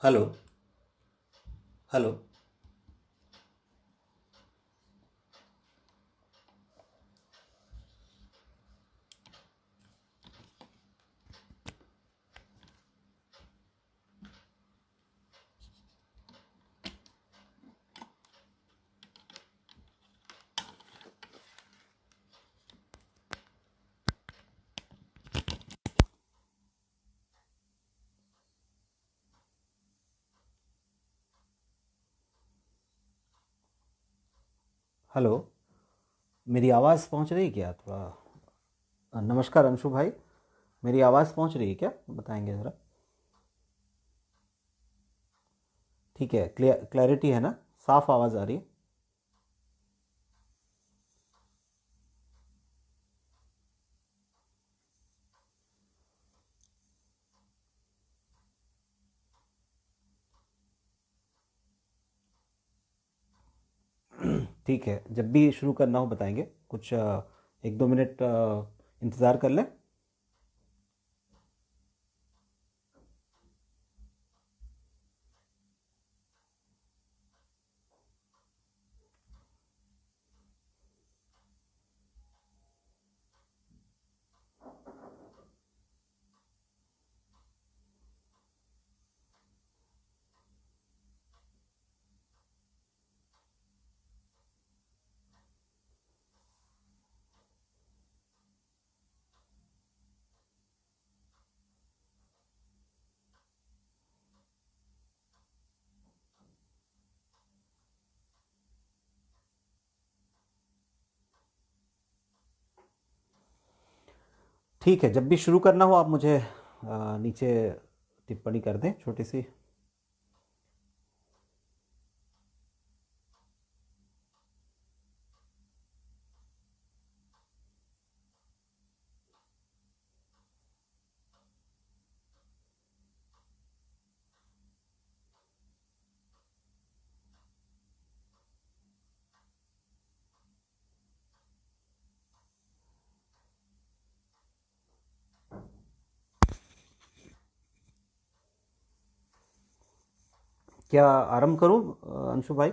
Hello. Hello. Hello. मेरी आवाज़ पहुंच रही है क्या? थोड़ा नमस्कार अंशु भाई। मेरी आवाज़ पहुंच रही है क्या, बताएंगे ज़रा? ठीक है, क्लैरिटी है ना? साफ आवाज़ आ रही है? ठीक है, जब भी शुरू करना हो बताएंगे। कुछ 1-2 मिनट इंतज़ार कर लें। ठीक है, जब भी शुरू करना हो आप मुझे नीचे टिप्पणी कर दें छोटी सी। क्या आरंभ करूं अंशु भाई?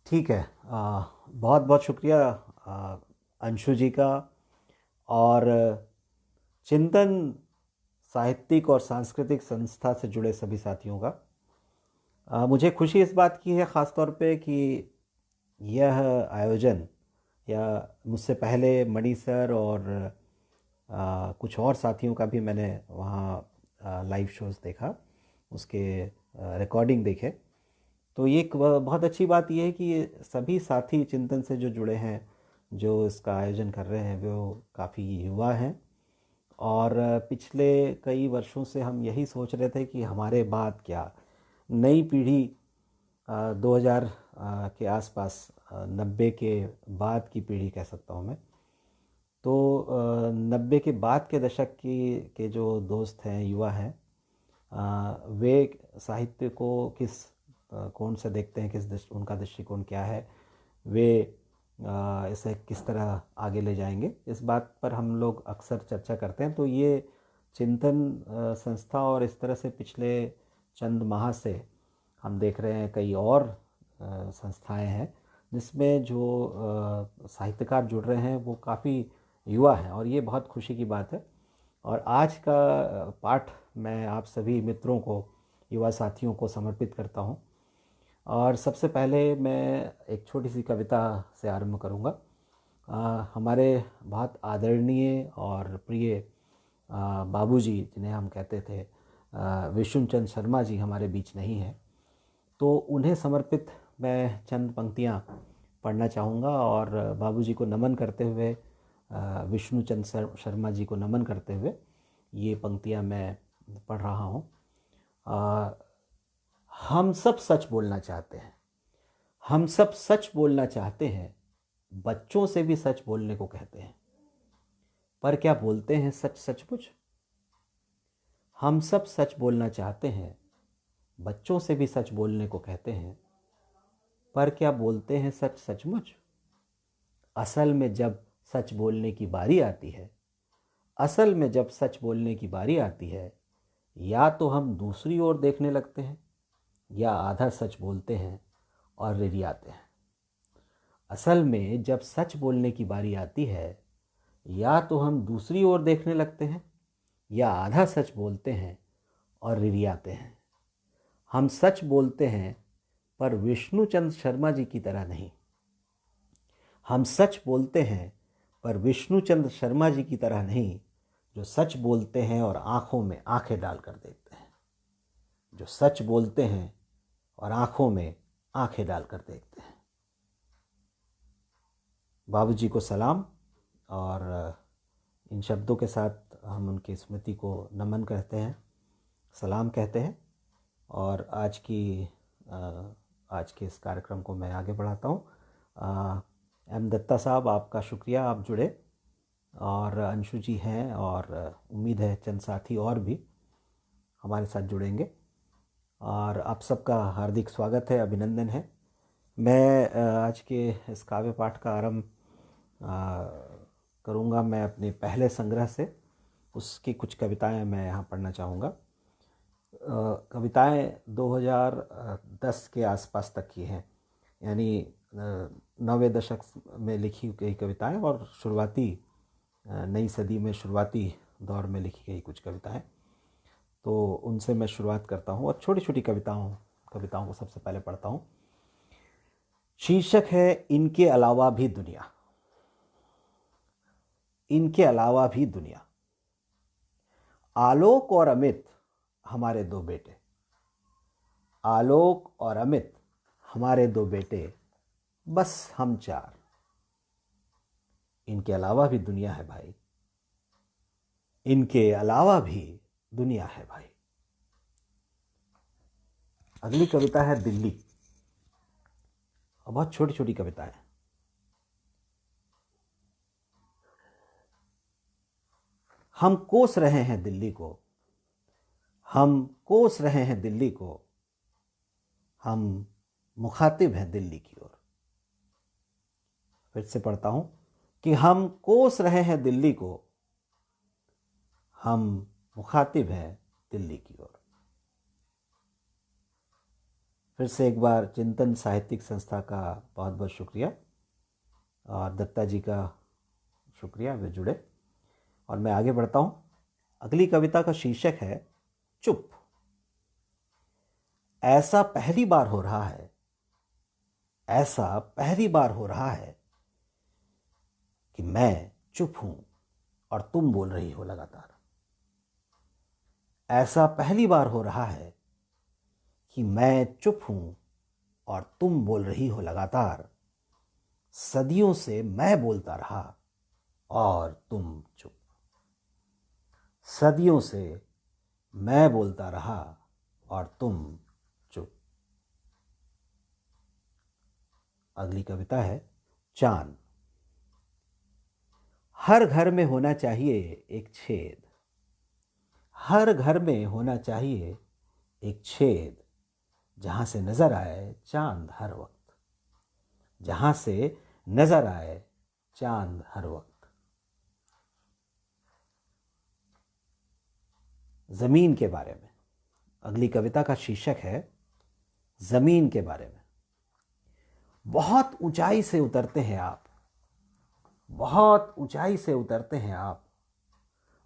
ठीक है। बहुत बहुत शुक्रिया आ, अंशु जी का, और चिंतन साहित्यिक और सांस्कृतिक संस्था से जुड़े सभी साथियों का। मुझे खुशी इस बात की है ख़ास तौर पे कि यह आयोजन, या मुझसे पहले मणि सर और कुछ और साथियों का भी मैंने वहाँ लाइव शोज़ देखा, उसके रिकॉर्डिंग देखे। तो ये एक बहुत अच्छी बात यह है कि ये सभी साथी चिंतन से जो जुड़े हैं, जो इसका आयोजन कर रहे हैं, वो काफ़ी युवा हैं। और पिछले कई वर्षों से हम यही सोच रहे थे कि हमारे बाद क्या नई पीढ़ी, 2000 के आसपास, 90 के बाद की पीढ़ी कह सकता हूँ मैं। तो 90 के बाद के दशक की के जो दोस्त हैं, युवा हैं, वे साहित्य को किस कोण से देखते हैं, उनका दृष्टिकोण क्या है, वे इसे किस तरह आगे ले जाएंगे, इस बात पर हम लोग अक्सर चर्चा करते हैं। तो ये चिंतन संस्था, और इस तरह से पिछले चंद माह से हम देख रहे हैं कई और संस्थाएं हैं जिसमें जो साहित्यकार जुड़ रहे हैं वो काफ़ी युवा हैं, और ये बहुत खुशी की बात है। और आज का पाठ मैं आप सभी मित्रों को, युवा साथियों को समर्पित करता हूँ। और सबसे पहले मैं एक छोटी सी कविता से आरंभ करूँगा। हमारे बहुत आदरणीय और प्रिय बाबूजी, जिन्हें हम कहते थे, विष्णुचंद शर्मा जी हमारे बीच नहीं है, तो उन्हें समर्पित मैं चंद पंक्तियाँ पढ़ना चाहूँगा और बाबूजी को नमन करते हुए, विष्णुचंद शर्मा जी को नमन करते हुए ये पंक्तियाँ मैं पढ़ रहा हूँ। हम सब सच बोलना चाहते हैं, हम सब सच बोलना चाहते हैं, बच्चों से भी सच बोलने को कहते हैं, पर क्या बोलते हैं सच सचमुच? हम सब सच बोलना चाहते हैं, बच्चों से भी सच बोलने को कहते हैं, पर क्या बोलते हैं सच सचमुच? असल में जब सच बोलने की बारी आती है, असल में जब सच बोलने की बारी आती है, या तो हम दूसरी ओर देखने लगते हैं या आधा सच बोलते हैं और रिरियाते हैं। असल में जब सच बोलने की बारी आती है, या तो हम दूसरी ओर देखने लगते हैं या आधा सच बोलते हैं और रिरियाते हैं। हम सच बोलते हैं, पर विष्णुचंद शर्मा जी की तरह नहीं। हम सच बोलते हैं, पर विष्णुचंद शर्मा जी की तरह नहीं, जो सच बोलते हैं और आंखों में आंखें डालकर देखते हैं। जो सच बोलते हैं और आंखों में आंखें डालकर देखते हैं। बाबूजी को सलाम, और इन शब्दों के साथ हम उनकी स्मृति को नमन कहते हैं, सलाम कहते हैं। और आज के इस कार्यक्रम को मैं आगे बढ़ाता हूँ। एम दत्ता साहब, आपका शुक्रिया, आप जुड़े, और अंशु जी हैं, और उम्मीद है चंद साथी और भी हमारे साथ जुड़ेंगे। और आप सबका हार्दिक स्वागत है, अभिनंदन है। मैं आज के इस काव्य पाठ का आरंभ करूँगा मैं अपने पहले संग्रह से। उसकी कुछ कविताएं मैं यहाँ पढ़ना चाहूँगा। कविताएं 2010 के आसपास तक की हैं, यानी 90वें दशक में लिखी गई कविताएं, और शुरुआती नई सदी में शुरुआती दौर में लिखी गई कुछ कविताएं। तो उनसे मैं शुरुआत करता हूँ, और छोटी छोटी कविताओं को सबसे पहले पढ़ता हूँ। शीर्षक है इनके अलावा भी दुनिया। इनके अलावा भी दुनिया। आलोक और अमित हमारे दो बेटे, आलोक और अमित हमारे दो बेटे, बस हम चार। इनके अलावा भी दुनिया है भाई, इनके अलावा भी दुनिया है भाई। अगली कविता है दिल्ली, और बहुत छोटी छोटी कविता है। हम कोस रहे हैं दिल्ली को, हम कोस रहे हैं दिल्ली को, हम मुखातिब हैं दिल्ली की ओर। फिर से पढ़ता हूं कि हम कोस रहे हैं दिल्ली को, हम मुखातिब हैं दिल्ली की ओर। फिर से एक बार चिंतन साहित्यिक संस्था का बहुत बहुत शुक्रिया, और दत्ता जी का शुक्रिया, वे जुड़े। और मैं आगे बढ़ता हूं। अगली कविता का शीर्षक है चुप। ऐसा पहली बार हो रहा है, ऐसा पहली बार हो रहा है कि मैं चुप हूं और तुम बोल रही हो लगातार। ऐसा पहली बार हो रहा है कि मैं चुप हूं और तुम बोल रही हो लगातार। सदियों से मैं बोलता रहा और तुम चुप। सदियों से मैं बोलता रहा और तुम चुप। अगली कविता है चांद। हर घर में होना चाहिए एक छेद, हर घर में होना चाहिए एक छेद, जहां से नजर आए चांद हर वक्त, जहां से नजर आए चांद हर वक्त। जमीन के बारे में। अगली कविता का शीर्षक है जमीन के बारे में। बहुत ऊंचाई से उतरते हैं आप, बहुत ऊंचाई से उतरते हैं आप,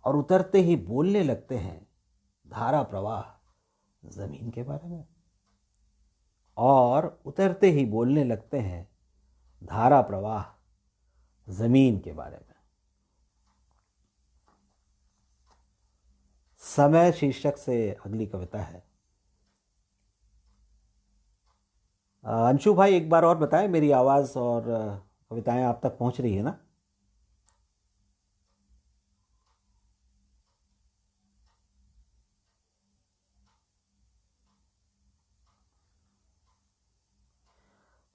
और उतरते ही बोलने लगते हैं धारा प्रवाह जमीन के बारे में। और उतरते ही बोलने लगते हैं धारा प्रवाह जमीन के बारे में। समय शीर्षक से अगली कविता है। अंशु भाई, एक बार और बताएं, मेरी आवाज़ और कविताएं आप तक पहुंच रही है ना?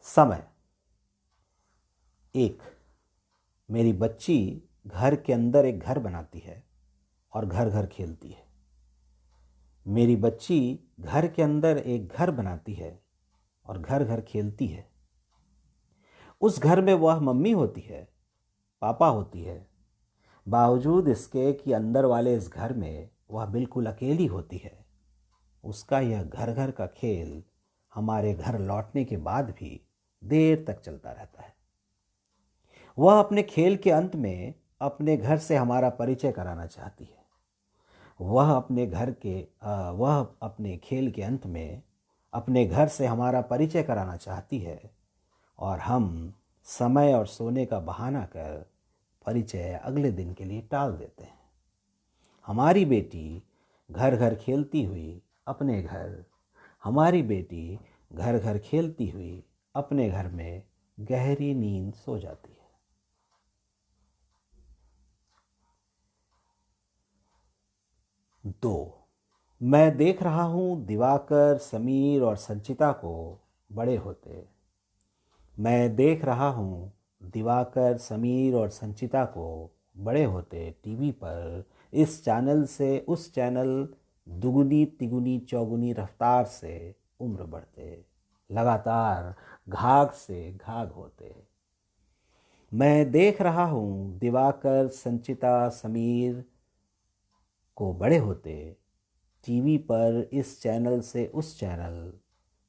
समय। एक, मेरी बच्ची घर के अंदर एक घर बनाती है और घर घर खेलती है। मेरी बच्ची घर के अंदर एक घर बनाती है और घर घर खेलती है। उस घर में वह मम्मी होती है, पापा होती है, बावजूद इसके कि अंदर वाले इस घर में वह बिल्कुल अकेली होती है। उसका यह घर घर का खेल हमारे घर लौटने के बाद भी देर तक चलता रहता है। वह अपने खेल के अंत में अपने घर से हमारा परिचय कराना चाहती है। वह अपने खेल के अंत में अपने घर से हमारा परिचय कराना चाहती है और हम समय और सोने का बहाना कर परिचय अगले दिन के लिए टाल देते हैं। हमारी बेटी घर घर खेलती हुई अपने घर हमारी बेटी घर घर खेलती हुई अपने घर में गहरी नींद सो जाती है। दो, मैं देख रहा हूँ दिवाकर, समीर और संचिता को बड़े होते। मैं देख रहा हूँ दिवाकर, समीर और संचिता को बड़े होते टीवी पर, इस चैनल से उस चैनल, दुगुनी तिगुनी चौगुनी रफ्तार से उम्र बढ़ते, लगातार घाघ से घाघ होते। मैं देख रहा हूँ दिवाकर, संचिता, समीर को बड़े होते टीवी पर, इस चैनल से उस चैनल,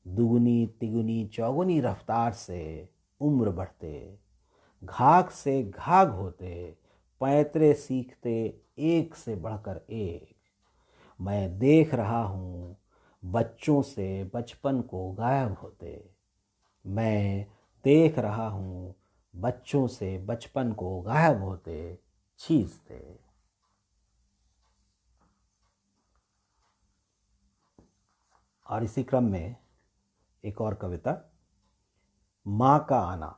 दुगुनी तिगुनी चौगुनी रफ्तार से उम्र बढ़ते, घाघ से घाघ होते, पैतरे सीखते एक से बढ़कर एक। मैं देख रहा हूँ बच्चों से बचपन को गायब होते। मैं देख रहा हूँ बच्चों से बचपन को गायब होते, छींचते। और इसी क्रम में एक और कविता, माँ का आना।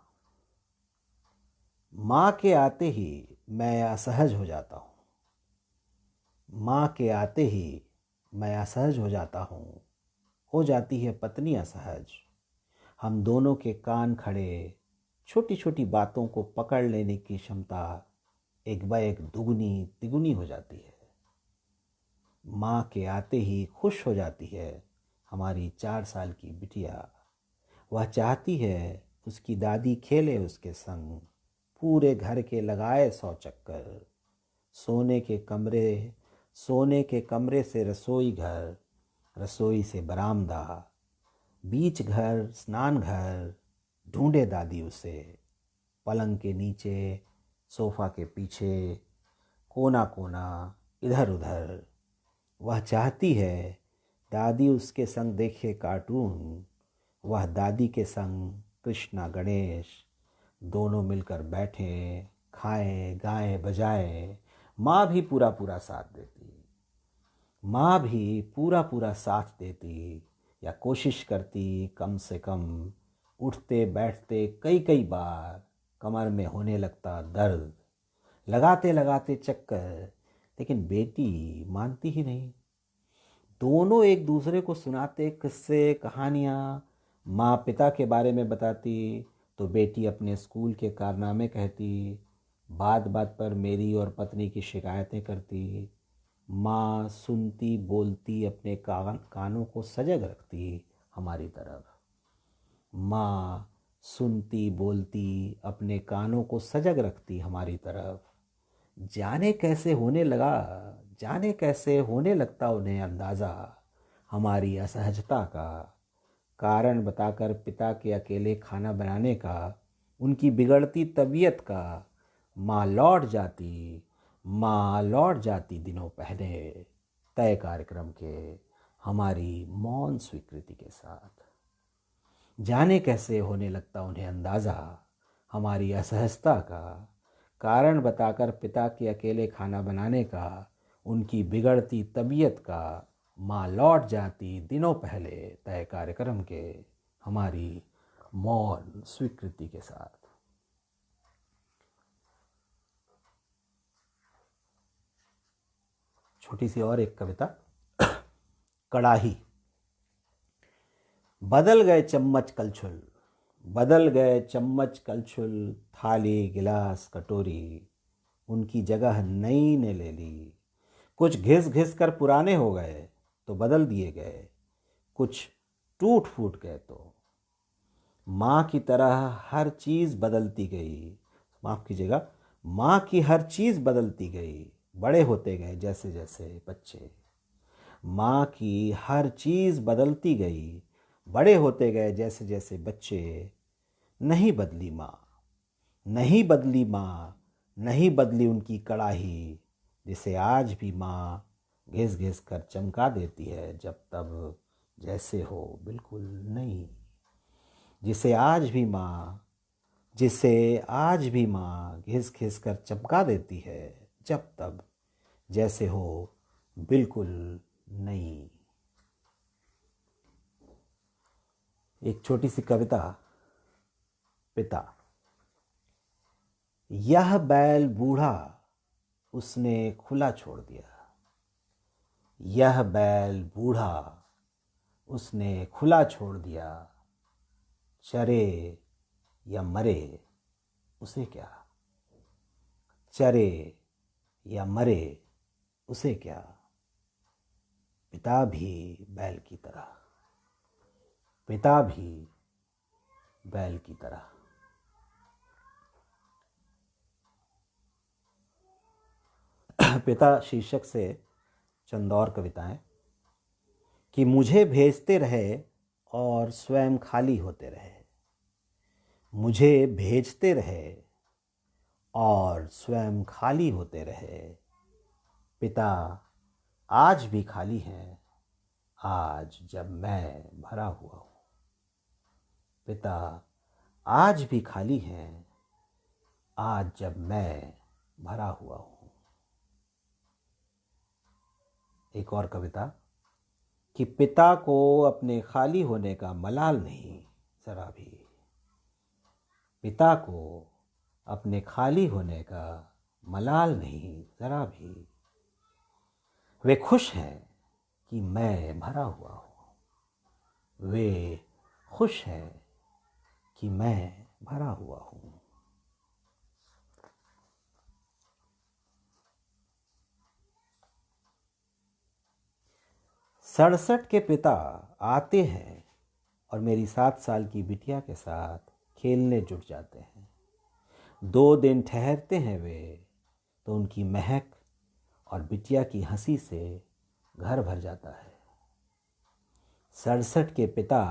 माँ के आते ही मैं असहज हो जाता हूँ। माँ के आते ही मैं असहज हो जाता हूँ। हो जाती है पत्नी असहज। हम दोनों के कान खड़े, छोटी छोटी बातों को पकड़ लेने की क्षमता एक ब एक दुगनी तिगुनी हो जाती है। माँ के आते ही खुश हो जाती है हमारी 4 साल की बिटिया। वह चाहती है उसकी दादी खेले उसके संग, पूरे घर के लगाए 100 चक्कर। सोने के कमरे सोने के कमरे से रसोई घर, रसोई से बरामदा, बीच घर स्नान घर, ढूंढे दादी उसे पलंग के नीचे, सोफा के पीछे, कोना कोना, इधर उधर। वह चाहती है दादी उसके संग देखे कार्टून। वह दादी के संग कृष्णा गणेश दोनों मिलकर बैठें, खाएं, गाएं, बजाएं। माँ भी पूरा पूरा साथ देती। माँ भी पूरा पूरा साथ देती या कोशिश करती कम से कम। उठते बैठते कई कई बार कमर में होने लगता दर्द, लगाते लगाते चक्कर, लेकिन बेटी मानती ही नहीं। दोनों एक दूसरे को सुनाते किस्से कहानियाँ। माँ पिता के बारे में बताती तो बेटी अपने स्कूल के कारनामे कहती। बात बात पर मेरी और पत्नी की शिकायतें करती। माँ सुनती बोलती अपने कानों को सजग रखती हमारी तरफ। माँ सुनती बोलती अपने कानों को सजग रखती हमारी तरफ। जाने कैसे होने लगा, जाने कैसे होने लगता उन्हें अंदाज़ा हमारी असहजता का। कारण बताकर पिता के अकेले खाना बनाने का, उनकी बिगड़ती तबीयत का। माँ लौट जाती दिनों पहले, तय कार्यक्रम के, हमारी मौन स्वीकृति के साथ। जाने कैसे होने लगता उन्हें अंदाज़ा हमारी असहजता का। कारण बताकर पिता के अकेले खाना बनाने का, उनकी बिगड़ती तबीयत का माँ लौट जाती दिनों पहले तय कार्यक्रम के हमारी मौन स्वीकृति के साथ। छोटी सी और एक कविता। कड़ाही। बदल गए चम्मच कलछुल, बदल गए चम्मच कलछुल, थाली गिलास कटोरी, उनकी जगह नई ने ले ली। कुछ घिस घिस कर पुराने हो गए तो बदल दिए गए, कुछ टूट फूट गए तो। माँ की तरह हर चीज़ बदलती गई, माफ़ कीजिएगा, माँ की हर चीज़ बदलती गई, बड़े होते गए जैसे जैसे बच्चे। माँ की हर चीज़ बदलती गई, बड़े होते गए जैसे जैसे बच्चे। नहीं बदली माँ, नहीं बदली माँ, नहीं बदली उनकी कड़ाही, जिसे आज भी माँ घिस घिस कर चमका देती है जब तब जैसे हो बिल्कुल नहीं। जिसे आज भी माँ, जिसे आज भी माँ घिस घिस कर चमका देती है जब तब जैसे हो बिल्कुल नहीं। एक छोटी सी कविता। पिता। यह बैल बूढ़ा उसने खुला छोड़ दिया, यह बैल बूढ़ा उसने खुला छोड़ दिया, चरे या मरे उसे क्या, चरे या मरे उसे क्या। पिता भी बैल की तरह, पिता भी बैल की तरह। पिता शीर्षक से चंद और कविताएं। कि मुझे भेजते रहे और स्वयं खाली होते रहे, मुझे भेजते रहे और स्वयं खाली होते रहे। पिता आज भी खाली हैं, आज जब मैं भरा हुआ हूँ। पिता आज भी खाली हैं, आज जब मैं भरा हुआ हूँ। एक और कविता। कि पिता को अपने खाली होने का मलाल नहीं जरा भी, पिता को अपने खाली होने का मलाल नहीं जरा भी। वे खुश हैं कि मैं भरा हुआ हूँ, वे खुश हैं कि मैं भरा हुआ हूँ। सड़सठ के पिता आते हैं और मेरी 7 साल की बिटिया के साथ खेलने जुट जाते हैं। 2 दिन ठहरते हैं वे तो उनकी महक और बिटिया की हंसी से घर भर जाता है। 67 के पिता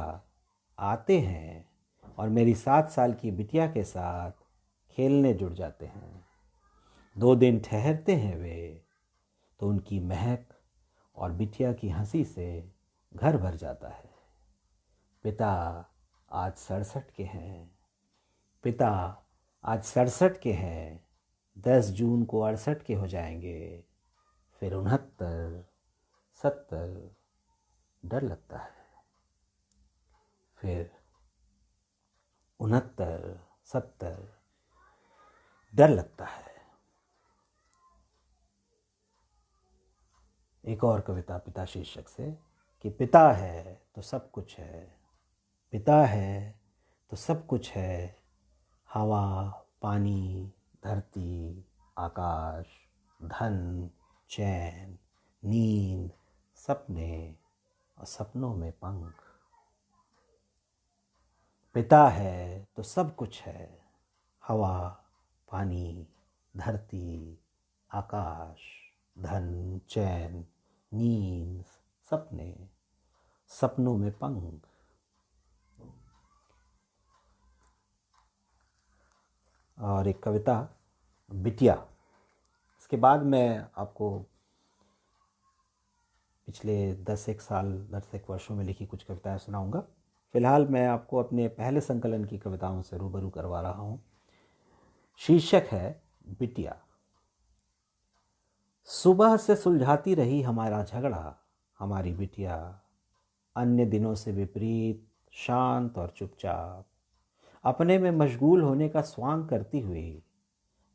आते हैं और मेरी 7 साल की बिटिया के साथ खेलने जुट जाते हैं। 2 दिन ठहरते हैं वे तो उनकी महक और बिटिया की हंसी से घर भर जाता है। पिता आज 67 के हैं, पिता आज 67 के हैं, 10 जून को 68 के हो जाएंगे, फिर 69, 70 डर लगता है, फिर 69, 70 डर लगता है। एक और कविता पिता शीर्षक से। कि पिता है तो सब कुछ है, पिता है तो सब कुछ है, हवा पानी धरती आकाश, धन चैन नींद सपने और सपनों में पंख। पिता है तो सब कुछ है, हवा पानी धरती आकाश, धन चैन नींद सपने सपनों में पंख। और एक कविता बिटिया। इसके बाद मैं आपको पिछले 10 वर्षों में लिखी कुछ कविताएं सुनाऊंगा। फिलहाल मैं आपको अपने पहले संकलन की कविताओं से रूबरू करवा रहा हूँ। शीर्षक है बिटिया। सुबह से सुलझाती रही हमारा झगड़ा हमारी बिटिया, अन्य दिनों से विपरीत शांत और चुपचाप, अपने में मशगूल होने का स्वांग करती हुई।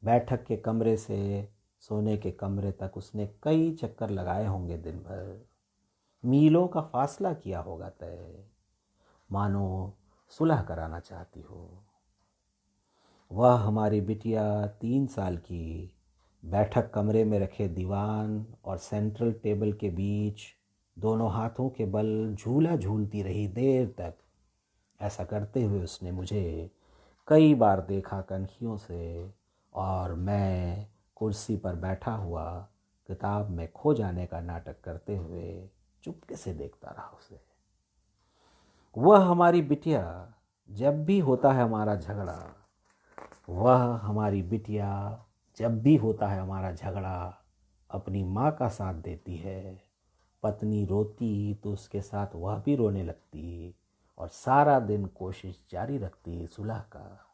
बैठक के कमरे से सोने के कमरे तक उसने कई चक्कर लगाए होंगे दिन भर, मीलों का फासला किया होगा तय, मानो सुलह कराना चाहती हो। वह हमारी बिटिया 3 साल की, बैठक कमरे में रखे दीवान और सेंट्रल टेबल के बीच दोनों हाथों के बल झूला झूलती रही देर तक। ऐसा करते हुए उसने मुझे कई बार देखा कनखियों से, और मैं कुर्सी पर बैठा हुआ किताब में खो जाने का नाटक करते हुए चुपके से देखता रहा उसे। वह हमारी बिटिया, जब भी होता है हमारा झगड़ा, वह हमारी बिटिया जब भी होता है हमारा झगड़ा अपनी माँ का साथ देती है। पत्नी रोती तो उसके साथ वह भी रोने लगती और सारा दिन कोशिश जारी रखती सुलह का,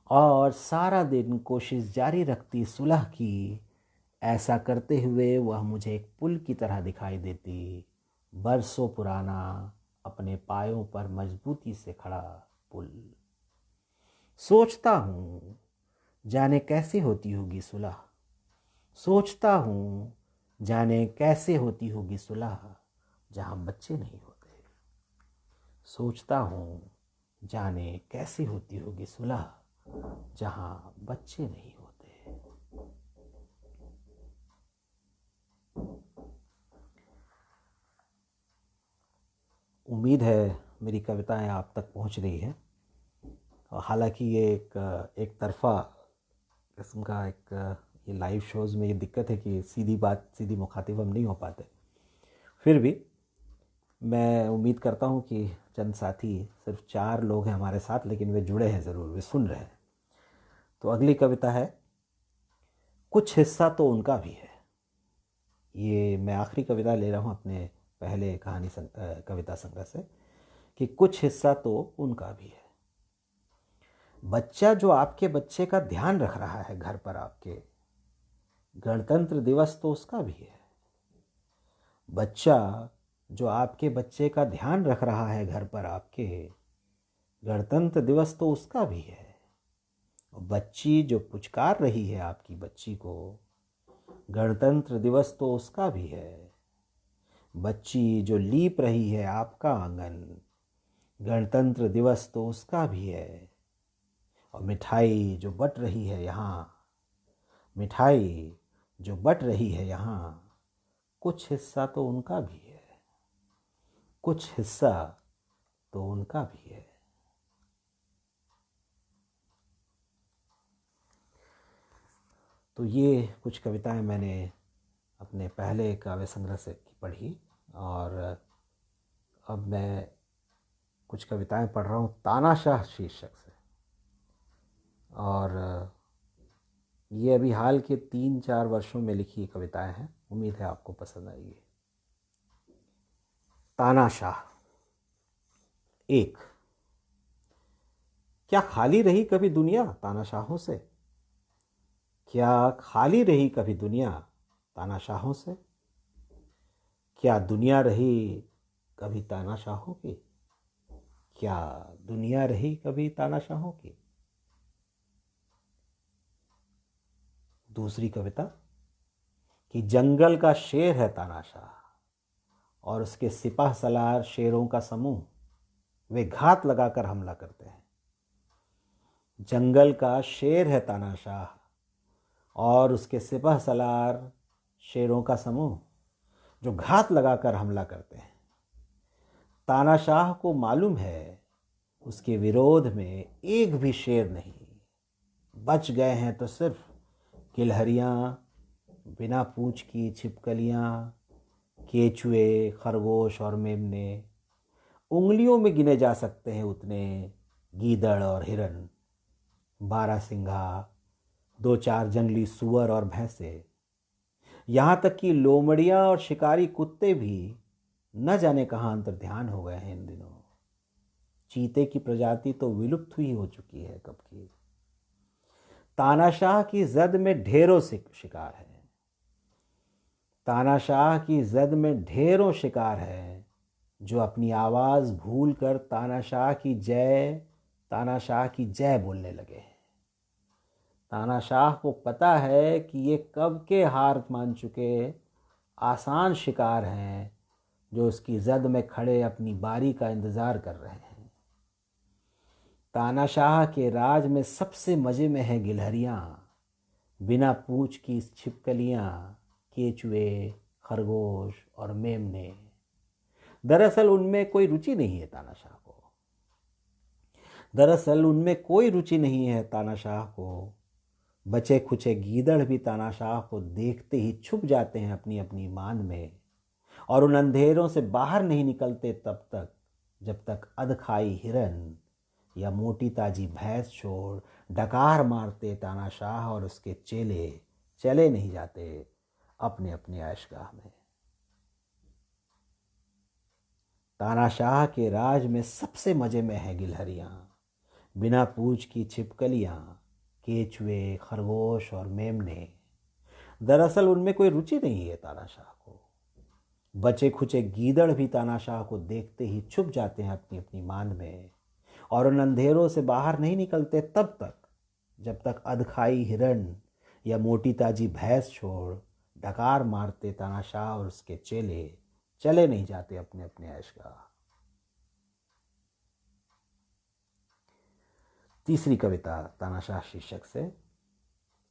और सारा दिन कोशिश जारी रखती सुलह की। ऐसा करते हुए वह मुझे एक पुल की तरह दिखाई देती, बरसों पुराना, अपने पायों पर मजबूती से खड़ा पुल। सोचता हूँ जाने कैसे होती होगी सुलह, सोचता हूँ जाने कैसे होती होगी सुलह जहाँ बच्चे नहीं होते। सोचता हूँ जाने कैसे होती होगी सुलह जहाँ बच्चे नहीं होते। उम्मीद है मेरी कविताएं आप तक पहुंच रही हैं। हालांकि ये एक तरफ़ा किस्म का ये लाइव शोज़ में ये दिक्कत है कि सीधी बात सीधी मुखातिब हम नहीं हो पाते। फिर भी मैं उम्मीद करता हूँ कि चंद साथी, सिर्फ 4 लोग हैं हमारे साथ, लेकिन वे जुड़े हैं ज़रूर, वे सुन रहे हैं। तो अगली कविता है, कुछ हिस्सा तो उनका भी है। ये मैं आखिरी कविता ले रहा हूँ अपने पहले कविता संग्रह से, कि कुछ हिस्सा तो उनका भी है। बच्चा जो आपके बच्चे का ध्यान रख रहा है घर पर आपके, गणतंत्र दिवस तो उसका भी है। बच्चा जो आपके बच्चे का ध्यान रख रहा है घर पर आपके, गणतंत्र दिवस तो उसका भी है। और बच्ची जो पुचकार रही है आपकी बच्ची को, गणतंत्र दिवस तो उसका भी है। बच्ची जो लीप रही है आपका आंगन, गणतंत्र दिवस तो उसका भी है। और मिठाई जो बट रही है यहाँ, मिठाई जो बट रही है यहाँ, कुछ हिस्सा तो उनका भी है, कुछ हिस्सा तो उनका भी है। तो ये कुछ कविताएं मैंने अपने पहले काव्य संग्रह से पढ़ी, और अब मैं कुछ कविताएं पढ़ रहा हूँ तानाशाह शीर्षक से। और ये अभी हाल के 3-4 वर्षों में लिखी कविताएं हैं, उम्मीद है आपको पसंद आएगी। तानाशाह। 1। क्या खाली रही कभी दुनिया तानाशाहों से? क्या खाली रही कभी दुनिया तानाशाहों से? क्या दुनिया रही कभी तानाशाहों की? क्या दुनिया रही कभी तानाशाहों की? दूसरी कविता, कि जंगल का शेर है तानाशाह और उसके सिपाह सलार शेरों का समूह, वे घात लगाकर हमला करते हैं। जंगल का शेर है तानाशाह और उसके सिपाह सलार शेरों का समूह, जो घात लगाकर हमला करते हैं। तानाशाह को मालूम है उसके विरोध में एक भी शेर नहीं, बच गए हैं तो सिर्फ गिलहरियाँ, बिना पूंछ की छिपकलियाँ, केचुए, खरगोश और मेमने। उंगलियों में गिने जा सकते हैं उतने गीदड़ और हिरन, बारहसिंघा, 2-4 जंगली सुअर और भैंसे। यहाँ तक कि लोमड़ियाँ और शिकारी कुत्ते भी न जाने कहाँ अंतर्ध्यान हो गए हैं इन दिनों। चीते की प्रजाति तो विलुप्त हुई हो चुकी है कब की। तानाशाह की जद में ढेरों से शिकार है, तानाशाह की जद में ढेरों शिकार हैं जो अपनी आवाज़ भूल कर तानाशाह की जय बोलने लगे हैं। तानाशाह को पता है कि ये कब के हार मान चुके आसान शिकार हैं जो उसकी जद में खड़े अपनी बारी का इंतज़ार कर रहे हैं। तानाशाह के राज में सबसे मज़े में है गिलहरियाँ, बिना पूंछ की छिपकलियाँ, केचुए, खरगोश और मेमने। दरअसल उनमें कोई रुचि नहीं है तानाशाह को। बचे खुचे गीदड़ भी तानाशाह को देखते ही छुप जाते हैं अपनी अपनी मान में, और उन अंधेरों से बाहर नहीं निकलते तब तक जब तक अधखाई हिरन या मोटी ताजी भैंस छोड़ डकार मारते तानाशाह और उसके चेले चले नहीं जाते अपने अपने ऐशगाह में। तानाशाह के राज में सबसे मज़े में है गिलहरियाँ, बिना पूंछ की छिपकलियाँ, केचुए, खरगोश और मेमने। दरअसल उनमें कोई रुचि नहीं है तानाशाह को। बचे खुचे गीदड़ भी तानाशाह को देखते ही छुप जाते हैं अपनी अपनी मान में, और उन अंधेरों से बाहर नहीं निकलते तब तक जब तक अधखाई हिरन या मोटी ताजी भैंस छोड़ डकार मारते तानाशाह और उसके चेले चले नहीं जाते अपने अपने ऐशगाह। तीसरी कविता तानाशाह शीर्षक से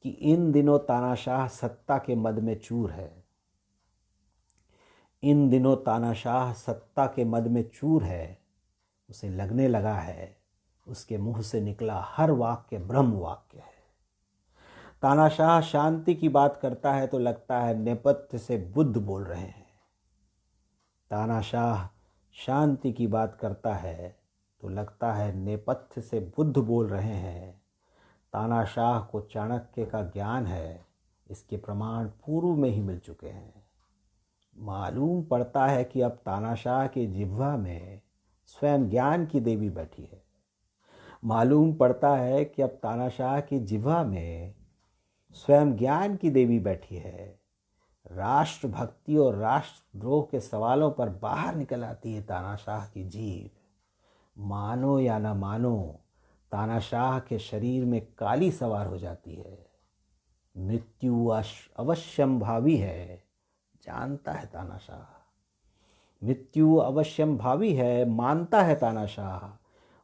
कि इन दिनों तानाशाह सत्ता के मद में चूर है। इन दिनों तानाशाह सत्ता के मद में चूर है, उसे लगने लगा है उसके मुंह से निकला हर वाक्य ब्रह्म वाक्य है। तानाशाह शांति की बात करता है तो लगता है नेपथ्य से बुद्ध बोल रहे हैं। तानाशाह शांति की बात करता है तो लगता है नेपथ्य से बुद्ध बोल रहे हैं। तानाशाह को चाणक्य का ज्ञान है, इसके प्रमाण पूर्व में ही मिल चुके हैं। मालूम पड़ता है कि अब तानाशाह के जिह्वा में स्वयं ज्ञान की देवी बैठी है। मालूम पड़ता है कि अब तानाशाह की जिह्वा में स्वयं ज्ञान की देवी बैठी है। राष्ट्रभक्ति और राष्ट्रद्रोह के सवालों पर बाहर निकल आती है तानाशाह की जीभ। मानो या न मानो, तानाशाह के शरीर में काली सवार हो जाती है। मृत्यु अवश्यंभावी है, जानता है तानाशाह। मृत्यु अवश्यंभावी है, मानता है तानाशाह।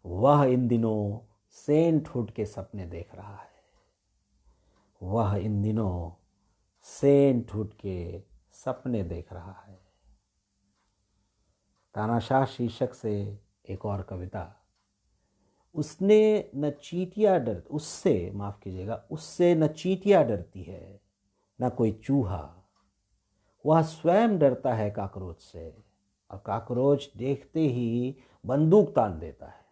वह इन दिनों सेंटहुड के सपने देख रहा है। वह इन दिनों सेंटहुड के सपने देख रहा है। तानाशाह शीर्षक से एक और कविता। उससे न चींटियां डरती है, न कोई चूहा। वह स्वयं डरता है काकरोच से, और काकरोच देखते ही बंदूक तान देता है।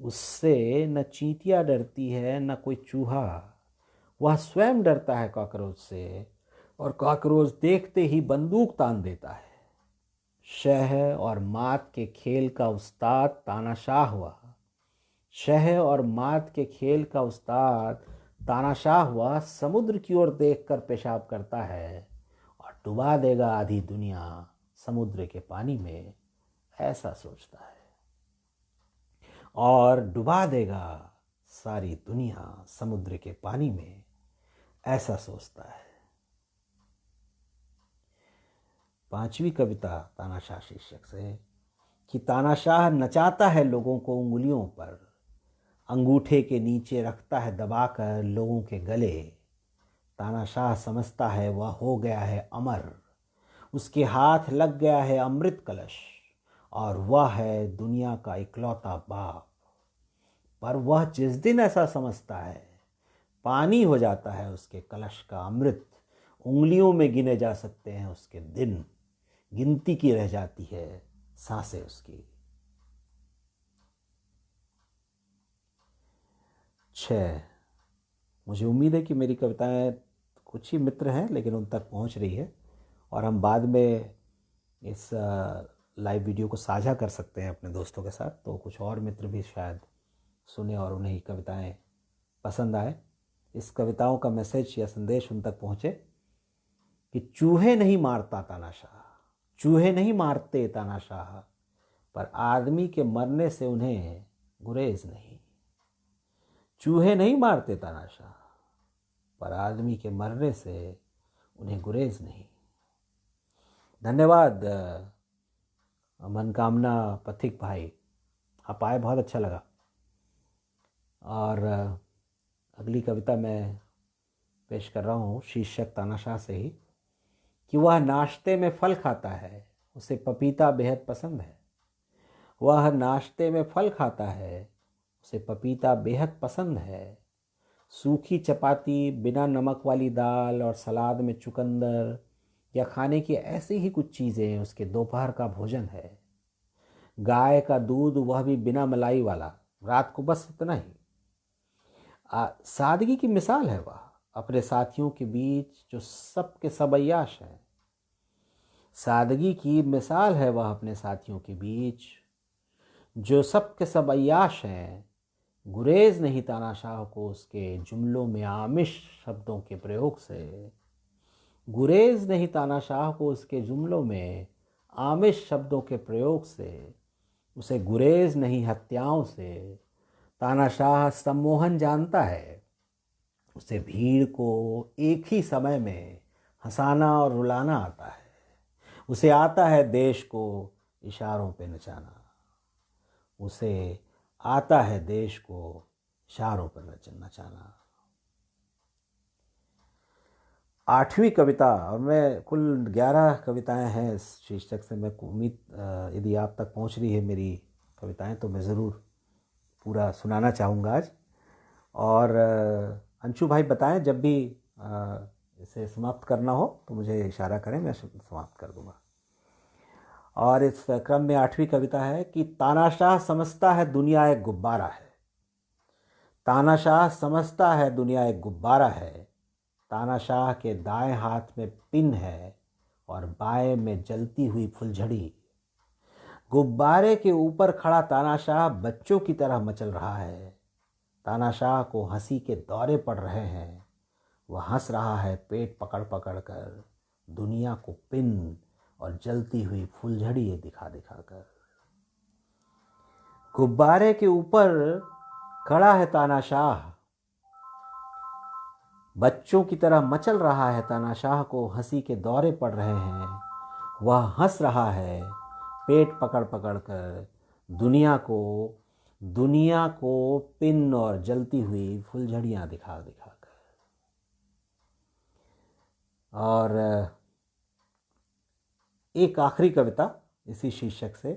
उससे न चींटियां डरती है, न कोई चूहा। वह स्वयं डरता है काकरोच से, और काकरोच देखते ही बंदूक तान देता है। शह और मात के खेल का उस्ताद तानाशाह हुआ। शह और मात के खेल का उस्ताद तानाशाह हुआ। समुद्र की ओर देखकर पेशाब करता है और डुबा देगा आधी दुनिया समुद्र के पानी में, ऐसा सोचता है। और डुबा देगा सारी दुनिया समुद्र के पानी में, ऐसा सोचता है। पांचवी कविता तानाशाह शीर्षक से कि तानाशाह नचाता है लोगों को उंगलियों पर, अंगूठे के नीचे रखता है दबाकर लोगों के गले। तानाशाह समझता है वह हो गया है अमर, उसके हाथ लग गया है अमृत कलश, और वह है दुनिया का इकलौता बाप। पर वह जिस दिन ऐसा समझता है, पानी हो जाता है उसके कलश का अमृत। उंगलियों में गिने जा सकते हैं उसके दिन, गिनती की रह जाती है सांसें उसकी। 6। मुझे उम्मीद है कि मेरी कविताएं कुछ ही मित्र हैं लेकिन उन तक पहुंच रही है, और हम बाद में इस लाइव वीडियो को साझा कर सकते हैं अपने दोस्तों के साथ, तो कुछ और मित्र भी शायद सुने और उन्हें ये कविताएं पसंद आए। इस कविताओं का मैसेज या संदेश उन तक पहुँचे। कि चूहे नहीं मारता तानाशाह, चूहे नहीं मारते तानाशाह, पर आदमी के मरने से उन्हें गुरेज नहीं। चूहे नहीं मारते तानाशाह, पर आदमी के मरने से उन्हें गुरेज नहीं। धन्यवाद मनकामना पथिक भाई, आप आए, बहुत अच्छा लगा। और अगली कविता मैं पेश कर रहा हूँ शीर्षक तानाशाह से ही, कि वह नाश्ते में फल खाता है, उसे पपीता बेहद पसंद है। वह नाश्ते में फल खाता है, उसे पपीता बेहद पसंद है। सूखी चपाती, बिना नमक वाली दाल और सलाद में चुकंदर या खाने की ऐसी ही कुछ चीज़ें उसके दोपहर का भोजन है। गाय का दूध, वह भी बिना मलाई वाला, रात को बस इतना ही। सादगी की मिसाल है वह अपने साथियों के बीच जो सब के सब अय्याश हैं। सादगी की मिसाल है वह अपने साथियों के बीच जो सब के सब अय्याश हैं। गुरेज नहीं तानाशाह को उसके जुमलों में आमिश शब्दों के प्रयोग से। गुरेज नहीं तानाशाह को उसके जुमलों में आमिश शब्दों के प्रयोग से। उसे गुरेज नहीं हत्याओं से। तानाशाह सम्मोहन जानता है, उसे भीड़ को एक ही समय में हंसाना और रुलाना आता है। उसे आता है देश को इशारों पे नचाना। उसे आता है देश को इशारों पर नचाना। 8वीं कविता, और मैं कुल 11 कविताएं हैं इस शीर्षक से। मैं उम्मीद यदि आप तक पहुंच रही है मेरी कविताएं तो मैं ज़रूर पूरा सुनाना चाहूँगा आज। और अंशु भाई बताएं जब भी इसे समाप्त करना हो तो मुझे इशारा करें, मैं समाप्त कर दूँगा। और इस क्रम में 8वीं कविता है कि तानाशाह समझता है दुनिया एक गुब्बारा है। तानाशाह समझता है दुनिया एक गुब्बारा है। तानाशाह के दाएं हाथ में पिन है और बाएं में जलती हुई फुलझड़ी। गुब्बारे के ऊपर खड़ा तानाशाह बच्चों की तरह मचल रहा है। तानाशाह को हंसी के दौरे पड़ रहे हैं। वह हंस रहा है पेट पकड़ पकड़ कर, दुनिया को पिन और जलती हुई फुलझड़ी दिखा दिखा कर। गुब्बारे के ऊपर खड़ा है तानाशाह, बच्चों की तरह मचल रहा है। तानाशाह को हंसी के दौरे पड़ रहे हैं। वह हंस रहा है पेट पकड़ पकड़ कर, दुनिया को पिन और जलती हुई फुलझड़ियाँ दिखा दिखा कर। और एक आखिरी कविता इसी शीर्षक से,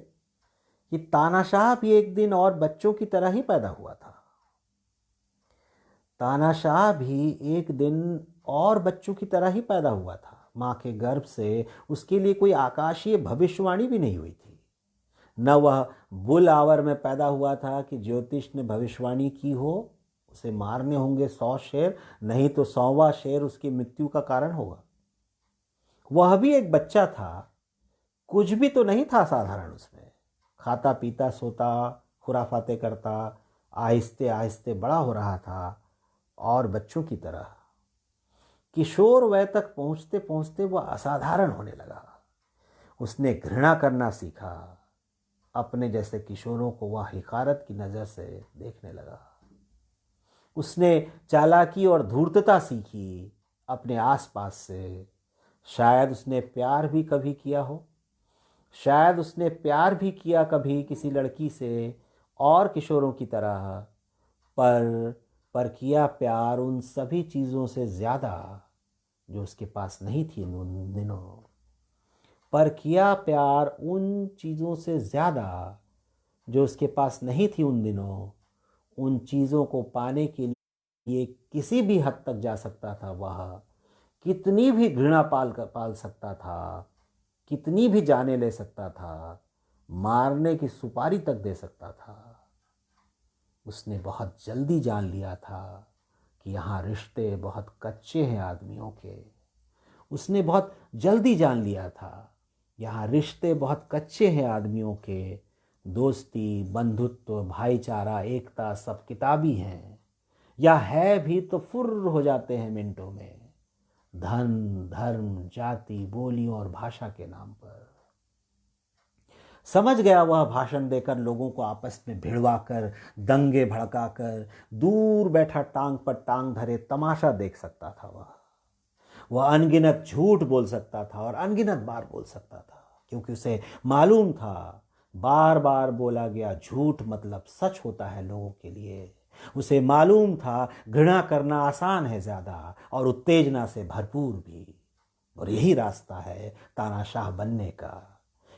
कि तानाशाह भी एक दिन और बच्चों की तरह ही पैदा हुआ था। तानाशाह भी एक दिन और बच्चों की तरह ही पैदा हुआ था। माँ के गर्भ से उसके लिए कोई आकाशीय भविष्यवाणी भी नहीं हुई थी। न वह बुल आवर में पैदा हुआ था कि ज्योतिष ने भविष्यवाणी की हो उसे मारने होंगे 100 शेर, नहीं तो 100वां शेर उसकी मृत्यु का कारण होगा। वह भी एक बच्चा था, कुछ भी तो नहीं था साधारण उसमें। खाता पीता सोता खुराफाते करता, आहिस्ते आहिस्ते बड़ा हो रहा था और बच्चों की तरह। किशोर वय तक पहुंचते पहुंचते वह असाधारण होने लगा। उसने घृणा करना सीखा। अपने जैसे किशोरों को वह हिकारत की नज़र से देखने लगा। उसने चालाकी और धूर्तता सीखी अपने आसपास से। शायद उसने प्यार भी कभी किया हो, शायद उसने प्यार भी किया कभी किसी लड़की से और किशोरों की तरह, पर किया प्यार उन सभी चीज़ों से ज़्यादा जो उसके पास नहीं थी उन दिनों। पर किया प्यार उन चीज़ों से ज़्यादा जो उसके पास नहीं थी उन दिनों। उन चीज़ों को पाने के लिए किसी भी हद तक जा सकता था वह, कितनी भी घृणा पाल सकता था, कितनी भी जाने ले सकता था, मारने की सुपारी तक दे सकता था। उसने बहुत जल्दी जान लिया था कि यहाँ रिश्ते बहुत कच्चे हैं आदमियों के। उसने बहुत जल्दी जान लिया था यहाँ रिश्ते बहुत कच्चे हैं आदमियों के। दोस्ती, बंधुत्व, भाईचारा, एकता सब किताबी हैं, या है भी तो फुर्र हो जाते हैं मिनटों में। धन, धर्म, जाति, बोली और भाषा के नाम पर। समझ गया वह भाषण देकर लोगों को आपस में भिड़वाकर, दंगे भड़काकर, दूर बैठा टांग पर टांग धरे तमाशा देख सकता था। वह अनगिनत झूठ बोल सकता था और अनगिनत बार बोल सकता था, क्योंकि उसे मालूम था बार बार बोला गया झूठ मतलब सच होता है लोगों के लिए। उसे मालूम था घृणा करना आसान है ज़्यादा और उत्तेजना से भरपूर भी। और यही रास्ता है तानाशाह बनने का,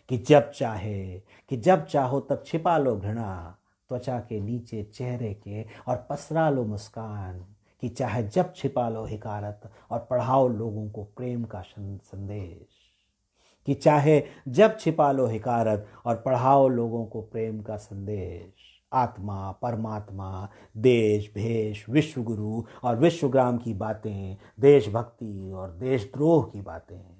कि जब चाहो तब छिपा लो घृणा त्वचा के नीचे चेहरे के और पसरा लो मुस्कान, कि चाहे जब छिपा लो हिकारत और पढ़ाओ लोगों को प्रेम का संदेश, कि चाहे जब छिपा लो हिकारत और पढ़ाओ लोगों को प्रेम का संदेश। आत्मा, परमात्मा, देश, भेष, विश्वगुरु और विश्वग्राम की बातें, देशभक्ति और देशद्रोह की बातें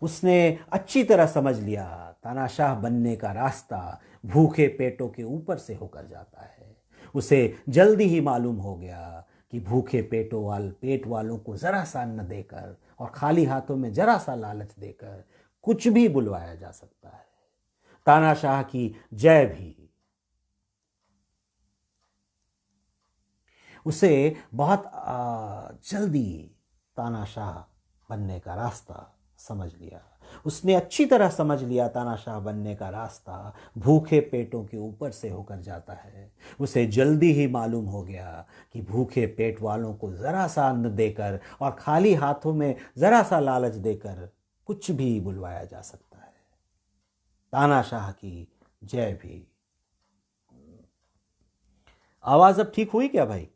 उसने अच्छी तरह समझ लिया। तानाशाह बनने का रास्ता भूखे पेटों के ऊपर से होकर जाता है। उसे जल्दी ही मालूम हो गया कि भूखे पेट वालों को जरा सा अन्न देकर और खाली हाथों में जरा सा लालच देकर कुछ भी बुलवाया जा सकता है। तानाशाह की जय भी। उसे बहुत जल्दी तानाशाह बनने का रास्ता समझ लिया। उसने अच्छी तरह समझ लिया तानाशाह बनने का रास्ता भूखे पेटों के ऊपर से होकर जाता है। उसे जल्दी ही मालूम हो गया कि भूखे पेट वालों को ज़रा सा अन्न देकर और खाली हाथों में ज़रा सा लालच देकर कुछ भी बुलवाया जा सकता है। तानाशाह की जय भी। आवाज़ अब ठीक हुई क्या भाई?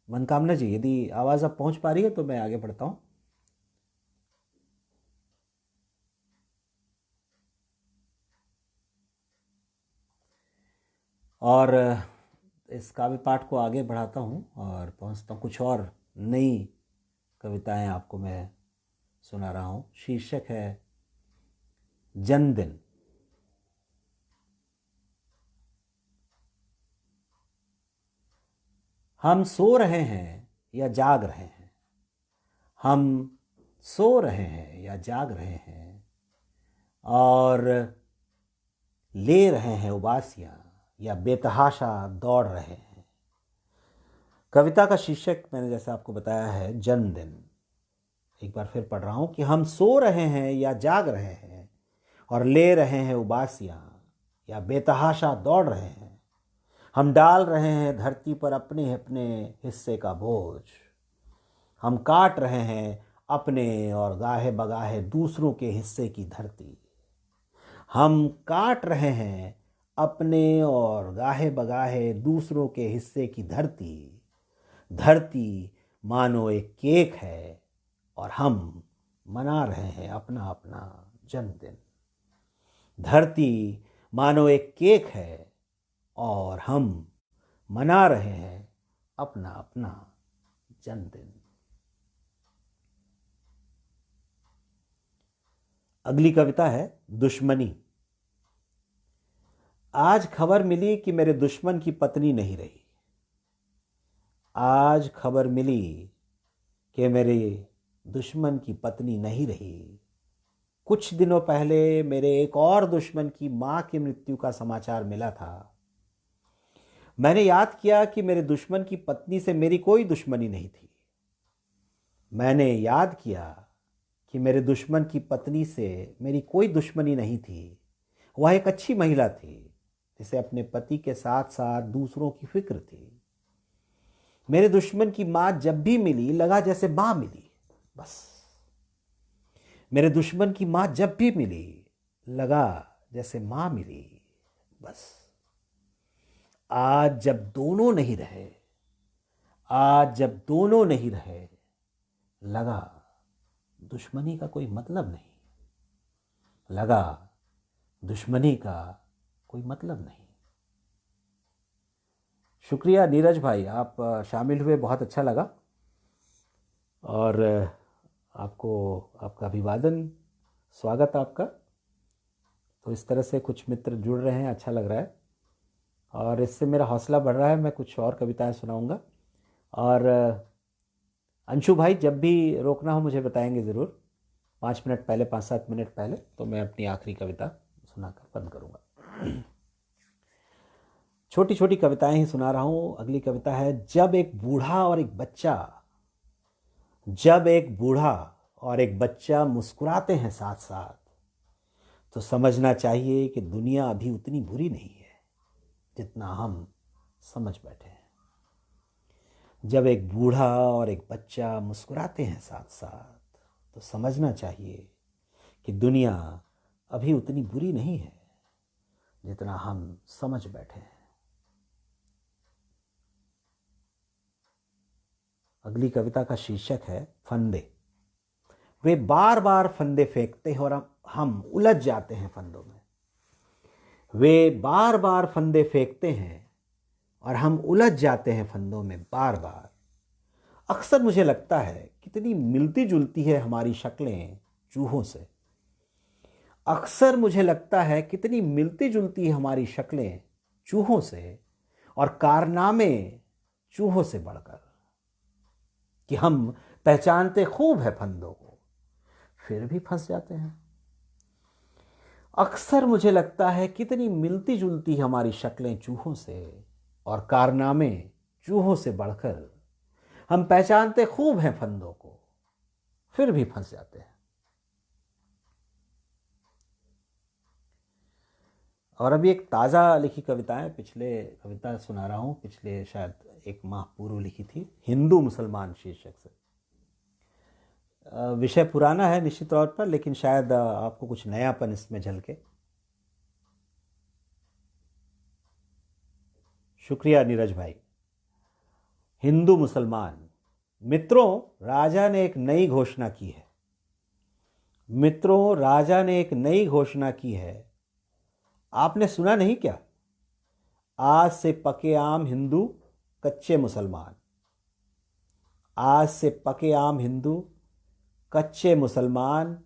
मनकामना जी, यदि आवाज़ अब पहुंच पा रही है तो मैं आगे बढ़ता हूं। और इस काव्य पाठ को आगे बढ़ाता हूं और पहुंचता हूं कुछ और नई कविताएं आपको मैं सुना रहा हूं। शीर्षक है जन्मदिन। हम सो रहे हैं या जाग रहे हैं, हम सो रहे हैं या जाग रहे हैं, और ले रहे हैं उबासियां या बेतहाशा दौड़ रहे हैं। कविता का शीर्षक मैंने जैसे आपको बताया है जन्मदिन। एक बार फिर पढ़ रहा हूं कि हम सो रहे हैं या जाग रहे हैं और ले रहे हैं उबासियां या बेतहाशा दौड़ रहे हैं। हम डाल रहे हैं धरती पर अपने अपने हिस्से का बोझ। हम काट रहे हैं अपने और गाहे बगाहे दूसरों के हिस्से की धरती। हम काट रहे हैं अपने और गाहे बगाहे दूसरों के हिस्से की धरती। धरती मानो एक केक है और हम मना रहे हैं अपना अपना जन्मदिन। धरती मानो एक केक है और हम मना रहे हैं अपना अपना जन्मदिन। अगली कविता है दुश्मनी। आज खबर मिली कि मेरे दुश्मन की पत्नी नहीं रही। आज खबर मिली कि मेरे दुश्मन की पत्नी नहीं रही। कुछ दिनों पहले मेरे एक और दुश्मन की मां की मृत्यु का समाचार मिला था। मैंने याद किया कि मेरे दुश्मन की पत्नी से मेरी कोई दुश्मनी नहीं थी। मैंने याद किया कि मेरे दुश्मन की पत्नी से मेरी कोई दुश्मनी नहीं थी। वह एक अच्छी महिला थी जिसे अपने पति के साथ साथ दूसरों की फिक्र थी। मेरे दुश्मन की मां जब भी मिली लगा जैसे मां मिली, बस। मेरे दुश्मन की मां जब भी मिली लगा जैसे मां मिली, बस। आज जब दोनों नहीं रहे, आज जब दोनों नहीं रहे, लगा दुश्मनी का कोई मतलब नहीं। लगा दुश्मनी का कोई मतलब नहीं। शुक्रिया नीरज भाई, आप शामिल हुए, बहुत अच्छा लगा। और आपको आपका अभिवादन, स्वागत आपका। तो इस तरह से कुछ मित्र जुड़ रहे हैं, अच्छा लग रहा है। और इससे मेरा हौसला बढ़ रहा है, मैं कुछ और कविताएं सुनाऊंगा। और अंशु भाई जब भी रोकना हो मुझे बताएंगे ज़रूर, 5 मिनट पहले, 5-7 मिनट पहले, तो मैं अपनी आखिरी कविता सुनाकर बंद करूंगा। छोटी छोटी कविताएं ही सुना रहा हूं। अगली कविता है, जब एक बूढ़ा और एक बच्चा मुस्कुराते हैं साथ साथ, तो समझना चाहिए कि दुनिया अभी उतनी बुरी नहीं है जितना हम समझ बैठे हैं। जब एक बूढ़ा और एक बच्चा मुस्कुराते हैं साथ साथ, तो समझना चाहिए कि दुनिया अभी उतनी बुरी नहीं है जितना हम समझ बैठे हैं। अगली कविता का शीर्षक है, फंदे। वे बार बार फंदे फेंकते हैं और हम उलझ जाते हैं फंदों में। वे बार बार फंदे फेंकते हैं और हम उलझ जाते हैं फंदों में बार बार। अक्सर मुझे लगता है कितनी मिलती जुलती है हमारी शक्लें चूहों से। अक्सर मुझे लगता है कितनी मिलती जुलती है हमारी शक्लें चूहों से, और कारनामे चूहों से बढ़कर, कि हम पहचानते खूब है फंदों को, फिर भी फंस जाते हैं। अक्सर मुझे लगता है कितनी मिलती जुलती हमारी शक्लें चूहों से, और कारनामे चूहों से बढ़कर, हम पहचानते खूब हैं फंदों को, फिर भी फंस जाते हैं। और अभी एक ताज़ा लिखी कविताएं, पिछले कविता सुना रहा हूँ, पिछले शायद 1 माह पूर्व लिखी थी, हिंदू मुसलमान शीर्षक से। विषय पुराना है निश्चित तौर पर, लेकिन शायद आपको कुछ नयापन इसमें झलके। शुक्रिया नीरज भाई। हिंदू मुसलमान। मित्रों, राजा ने एक नई घोषणा की है। मित्रों, राजा ने एक नई घोषणा की है। आपने सुना नहीं क्या? आज से पके आम हिंदू, कच्चे मुसलमान। आज से पके आम हिंदू, कच्चे मुसलमान।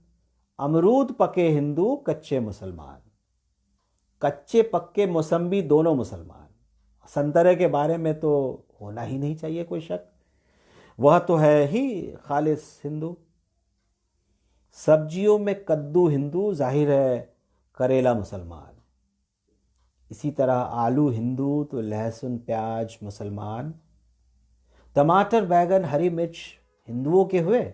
अमरूद पके हिंदू, कच्चे मुसलमान। कच्चे पक्के मौसम्बी दोनों मुसलमान। संतरे के बारे में तो होना ही नहीं चाहिए कोई शक, वह तो है ही खालिस हिंदू। सब्जियों में कद्दू हिंदू, जाहिर है करेला मुसलमान। इसी तरह आलू हिंदू तो लहसुन प्याज मुसलमान। टमाटर बैगन हरी मिर्च हिंदुओं के हुए,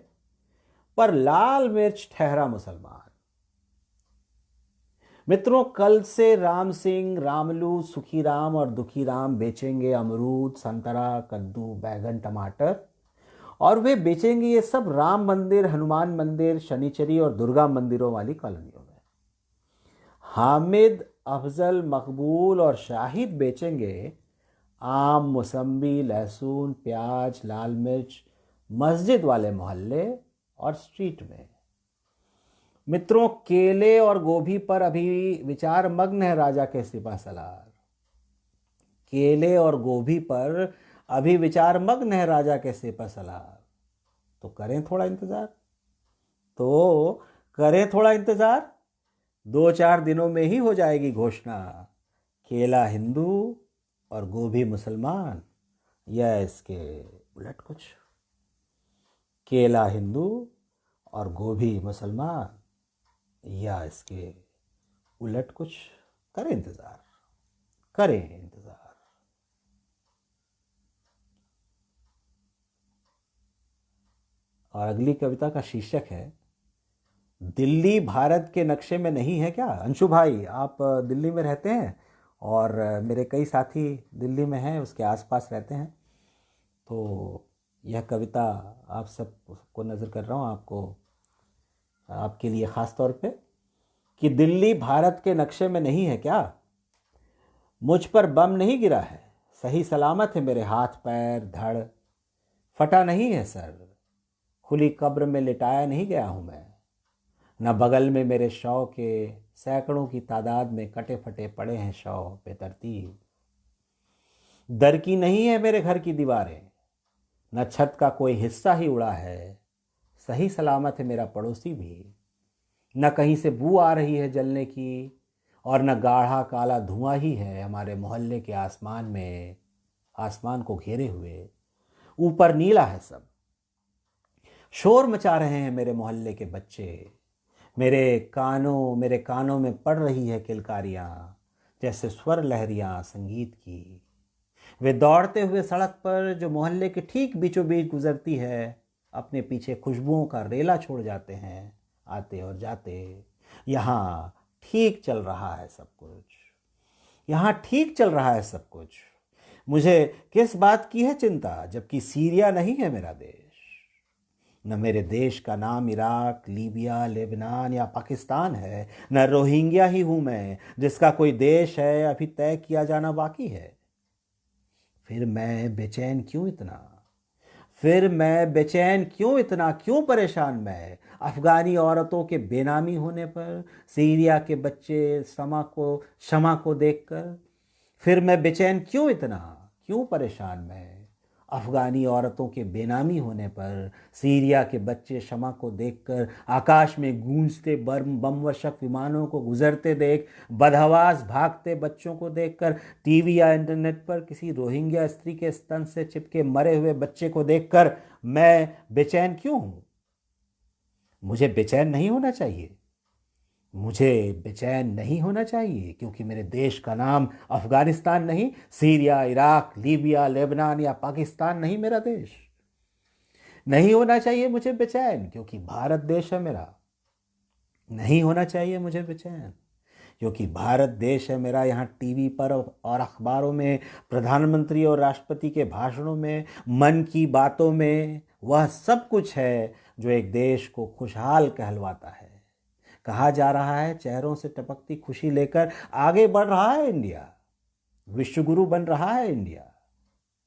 पर लाल मिर्च ठहरा मुसलमान। मित्रों, कल से राम सिंह, रामलू, सुखी राम और दुखी राम बेचेंगे अमरूद, संतरा, कद्दू, बैगन, टमाटर, और वे बेचेंगे ये सब राम मंदिर, हनुमान मंदिर, शनिचरी और दुर्गा मंदिरों वाली कॉलोनियों में। हामिद, अफजल, मकबूल और शाहिद बेचेंगे आम, मौसम्बी, लहसुन, प्याज, लाल मिर्च मस्जिद वाले मोहल्ले और स्ट्रीट में। मित्रों, केले और गोभी पर अभी विचार मग्न है राजा के सिपह सलार। केले और गोभी पर अभी विचार मग्न है राजा के सिपह सलार। तो करें थोड़ा इंतजार, तो करें थोड़ा इंतजार। 2-4 दिनों में ही हो जाएगी घोषणा, केला हिंदू और गोभी मुसलमान, या इसके उलट कुछ। केला हिंदू और गोभी मुसलमान, या इसके उलट कुछ। करें इंतजार, करें इंतजार। और अगली कविता का शीर्षक है, दिल्ली भारत के नक्शे में नहीं है क्या? अंशु भाई, आप दिल्ली में रहते हैं और मेरे कई साथी दिल्ली में हैं, उसके आसपास रहते हैं, तो यह कविता आप सबको नज़र कर रहा हूँ, आपको, आपके लिए ख़ास तौर पे, कि दिल्ली भारत के नक्शे में नहीं है क्या? मुझ पर बम नहीं गिरा है, सही सलामत है मेरे हाथ पैर धड़। फटा नहीं है सर, खुली कब्र में लिटाया नहीं गया हूँ मैं। न बगल में मेरे शव के सैकड़ों की तादाद में कटे फटे पड़े हैं शव बेतरतीब। दर की नहीं है मेरे घर की दीवारें, न छत का कोई हिस्सा ही उड़ा है, सही सलामत है मेरा पड़ोसी भी। न कहीं से बू आ रही है जलने की, और न गाढ़ा काला धुआं ही है हमारे मोहल्ले के आसमान में, आसमान को घेरे हुए। ऊपर नीला है सब। शोर मचा रहे हैं मेरे मोहल्ले के बच्चे। मेरे कानों में पड़ रही है किलकारियां, जैसे स्वर लहरियां संगीत की। वे दौड़ते हुए सड़क पर जो मोहल्ले के ठीक बीचों बीच गुजरती है, अपने पीछे खुशबुओं का रेला छोड़ जाते हैं, आते और जाते। यहाँ ठीक चल रहा है सब कुछ, यहाँ ठीक चल रहा है सब कुछ। मुझे किस बात की है चिंता, जबकि सीरिया नहीं है मेरा देश। न मेरे देश का नाम इराक, लीबिया, लेबनान या पाकिस्तान है, न रोहिंग्या ही हूं मैं, जिसका कोई देश है अभी तय किया जाना बाकी है। फिर मैं बेचैन क्यों इतना, क्यों परेशान मैं, अफगानी औरतों के बेनामी होने पर, सीरिया के बच्चे शमा को देखकर। फिर मैं बेचैन क्यों परेशान मैं, अफगानी औरतों के बेनामी होने पर, सीरिया के बच्चे शमा को देखकर, आकाश में गूंजते बमवर्षक विमानों को गुजरते देख, बदहवास भागते बच्चों को देखकर, टीवी या इंटरनेट पर किसी रोहिंग्या स्त्री के स्तन से चिपके मरे हुए बच्चे को देखकर मैं बेचैन क्यों हूं? मुझे बेचैन नहीं होना चाहिए। क्योंकि मेरे देश का नाम अफगानिस्तान नहीं, सीरिया, इराक, लीबिया, लेबनान या पाकिस्तान नहीं मेरा देश। नहीं होना चाहिए मुझे बेचैन, क्योंकि भारत देश है मेरा। नहीं होना चाहिए मुझे बेचैन, क्योंकि भारत देश है मेरा। यहाँ टीवी पर और अखबारों में, प्रधानमंत्री और राष्ट्रपति के भाषणों में, मन की बातों में वह सब कुछ है जो एक देश को खुशहाल कहलवाता है। कहा जा रहा है चेहरों से टपकती खुशी लेकर आगे बढ़ रहा है इंडिया, विश्वगुरु बन रहा है इंडिया,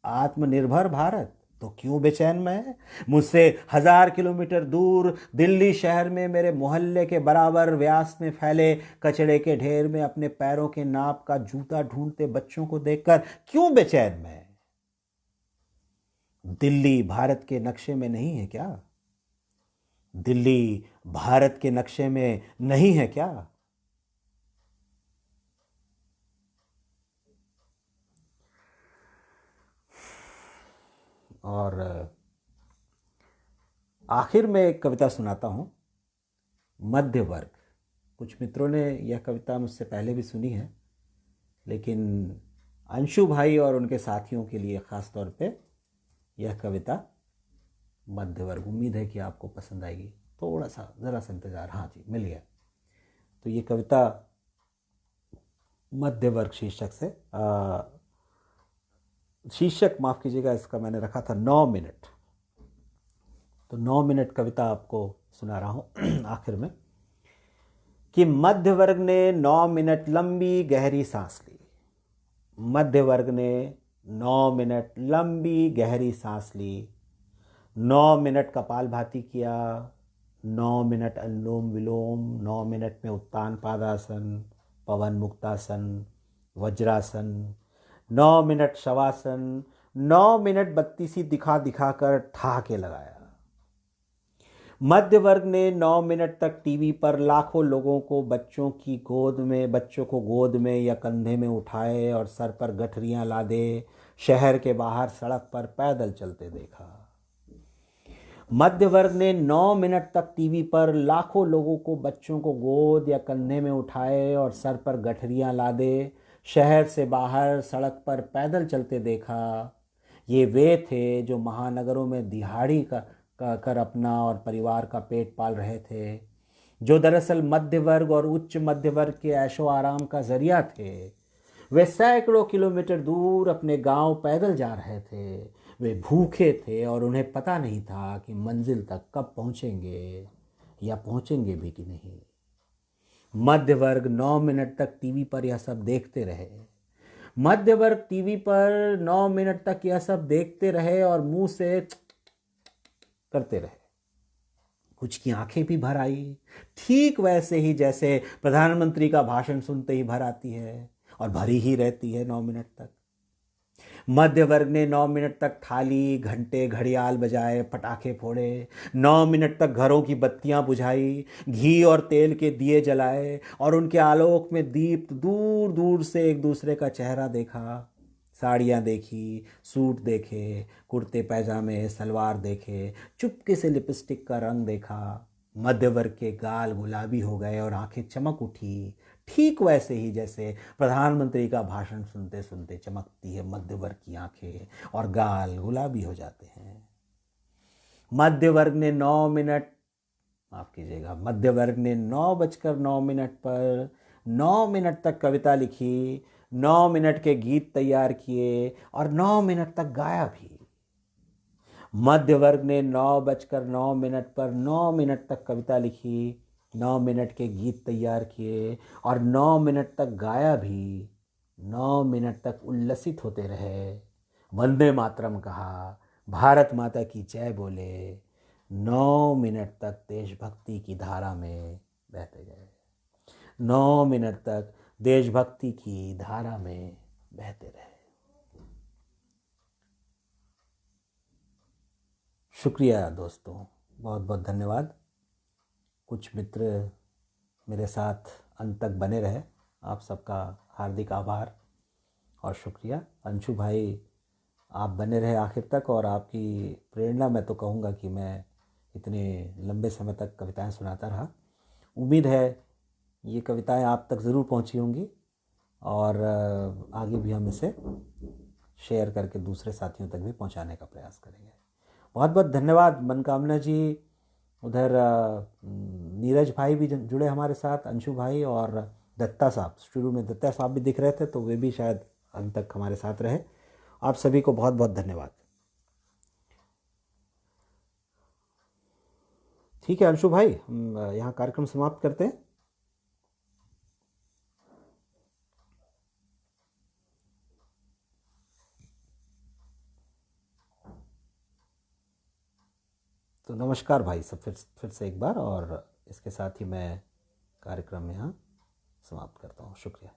आत्मनिर्भर भारत। तो क्यों बेचैन मैं? मुझसे 1000 किलोमीटर दूर दिल्ली शहर में मेरे मोहल्ले के बराबर व्यास में फैले कचड़े के ढेर में अपने पैरों के नाप का जूता ढूंढते बच्चों को देखकर क्यों बेचैन मैं? दिल्ली भारत के नक्शे में नहीं है क्या? दिल्ली भारत के नक्शे में नहीं है क्या? और आखिर में एक कविता सुनाता हूं, मध्य वर्ग। कुछ मित्रों ने यह कविता मुझसे पहले भी सुनी है, लेकिन अंशु भाई और उनके साथियों के लिए ख़ास तौर पे यह कविता मध्य वर्ग। उम्मीद है कि आपको पसंद आएगी। थोड़ा सा ज़रा सा इंतज़ार। हाँ जी, मिल गया। तो ये कविता मध्य वर्ग शीर्षक से शीर्षक माफ़ कीजिएगा, इसका मैंने रखा था 9 मिनट। तो 9 मिनट कविता आपको सुना रहा हूँ आखिर में, कि मध्य वर्ग ने 9 मिनट लंबी गहरी सांस ली। मध्य वर्ग ने 9 मिनट लंबी गहरी सांस ली। 9 मिनट कपालभाति किया, 9 मिनट अनुलोम विलोम, 9 मिनट में उत्तान पादासन, पवन मुक्तासन, वज्रासन, 9 मिनट शवासन, 9 मिनट बत्तीसी दिखा दिखा कर ठहाके लगाया। मध्य वर्ग ने 9 मिनट तक टीवी पर लाखों लोगों को बच्चों को गोद में या कंधे में उठाए और सर पर गठरियां लादे शहर के बाहर सड़क पर पैदल चलते देखा। मध्य वर्ग ने 9 मिनट तक टीवी पर लाखों लोगों को बच्चों को गोद या कंधे में उठाए और सर पर गठरियां लादे शहर से बाहर सड़क पर पैदल चलते देखा। ये वे थे जो महानगरों में दिहाड़ी कर अपना और परिवार का पेट पाल रहे थे, जो दरअसल मध्य वर्ग और उच्च मध्य वर्ग के ऐशो आराम का जरिया थे। वे सैकड़ों किलोमीटर दूर अपने गांव पैदल जा रहे थे। वे भूखे थे और उन्हें पता नहीं था कि मंजिल तक कब पहुंचेंगे या पहुंचेंगे भी कि नहीं। मध्य वर्ग 9 मिनट तक टीवी पर यह सब देखते रहे। मध्य वर्ग टीवी पर 9 मिनट तक यह सब देखते रहे और मुंह से करते रहे। कुछ की आंखें भी भर आई, ठीक वैसे ही जैसे प्रधानमंत्री का भाषण सुनते ही भर आती है, और भरी ही रहती है 9 मिनट तक। मध्य वर्ग ने 9 मिनट तक थाली घंटे घड़ियाल बजाए, पटाखे फोड़े, 9 मिनट तक घरों की बत्तियां बुझाई, घी और तेल के दिए जलाए और उनके आलोक में दीप्त दूर दूर से एक दूसरे का चेहरा देखा। साड़ियाँ देखी, सूट देखे, कुर्ते पैजामे सलवार देखे, चुपके से लिपस्टिक का रंग देखा। मध्य वर्ग के गाल गुलाबी हो गए और आंखें चमक उठी, ठीक वैसे ही जैसे प्रधानमंत्री का भाषण सुनते सुनते चमकती है मध्य वर्ग की आंखें और गाल गुलाबी हो जाते हैं। मध्य वर्ग ने 9 मिनट, माफ कीजिएगा, मध्य वर्ग ने 9 बजकर 9 मिनट पर 9 मिनट तक कविता लिखी, 9 मिनट के गीत तैयार किए और 9 मिनट तक गाया भी। मध्य वर्ग ने 9 बजकर 9 मिनट पर 9 मिनट तक कविता लिखी, 9 मिनट के गीत तैयार किए और 9 मिनट तक गाया भी। 9 मिनट तक उल्लसित होते रहे, वंदे मातरम कहा, भारत माता की जय बोले, 9 मिनट तक देशभक्ति की धारा में बहते गए। 9 मिनट तक देशभक्ति की धारा में बहते रहे। शुक्रिया दोस्तों, बहुत बहुत धन्यवाद। कुछ मित्र मेरे साथ अंत तक बने रहे, आप सबका हार्दिक आभार और शुक्रिया। अंशु भाई, आप बने रहे आखिर तक और आपकी प्रेरणा मैं तो कहूँगा कि मैं इतने लंबे समय तक कविताएं सुनाता रहा। उम्मीद है ये कविताएं आप तक ज़रूर पहुँची होंगी और आगे भी हम इसे शेयर करके दूसरे साथियों तक भी पहुँचाने का प्रयास करेंगे। बहुत बहुत धन्यवाद मनकामना जी। उधर नीरज भाई भी जुड़े हमारे साथ, अंशु भाई और दत्ता साहब, शुरू में दत्ता साहब भी दिख रहे थे तो वे भी शायद अंत तक हमारे साथ रहे। आप सभी को बहुत बहुत धन्यवाद। ठीक है अंशु भाई, हम यहाँ कार्यक्रम समाप्त करते हैं। तो नमस्कार भाई सब, फिर से एक बार, और इसके साथ ही मैं कार्यक्रम यहाँ समाप्त करता हूँ। शुक्रिया।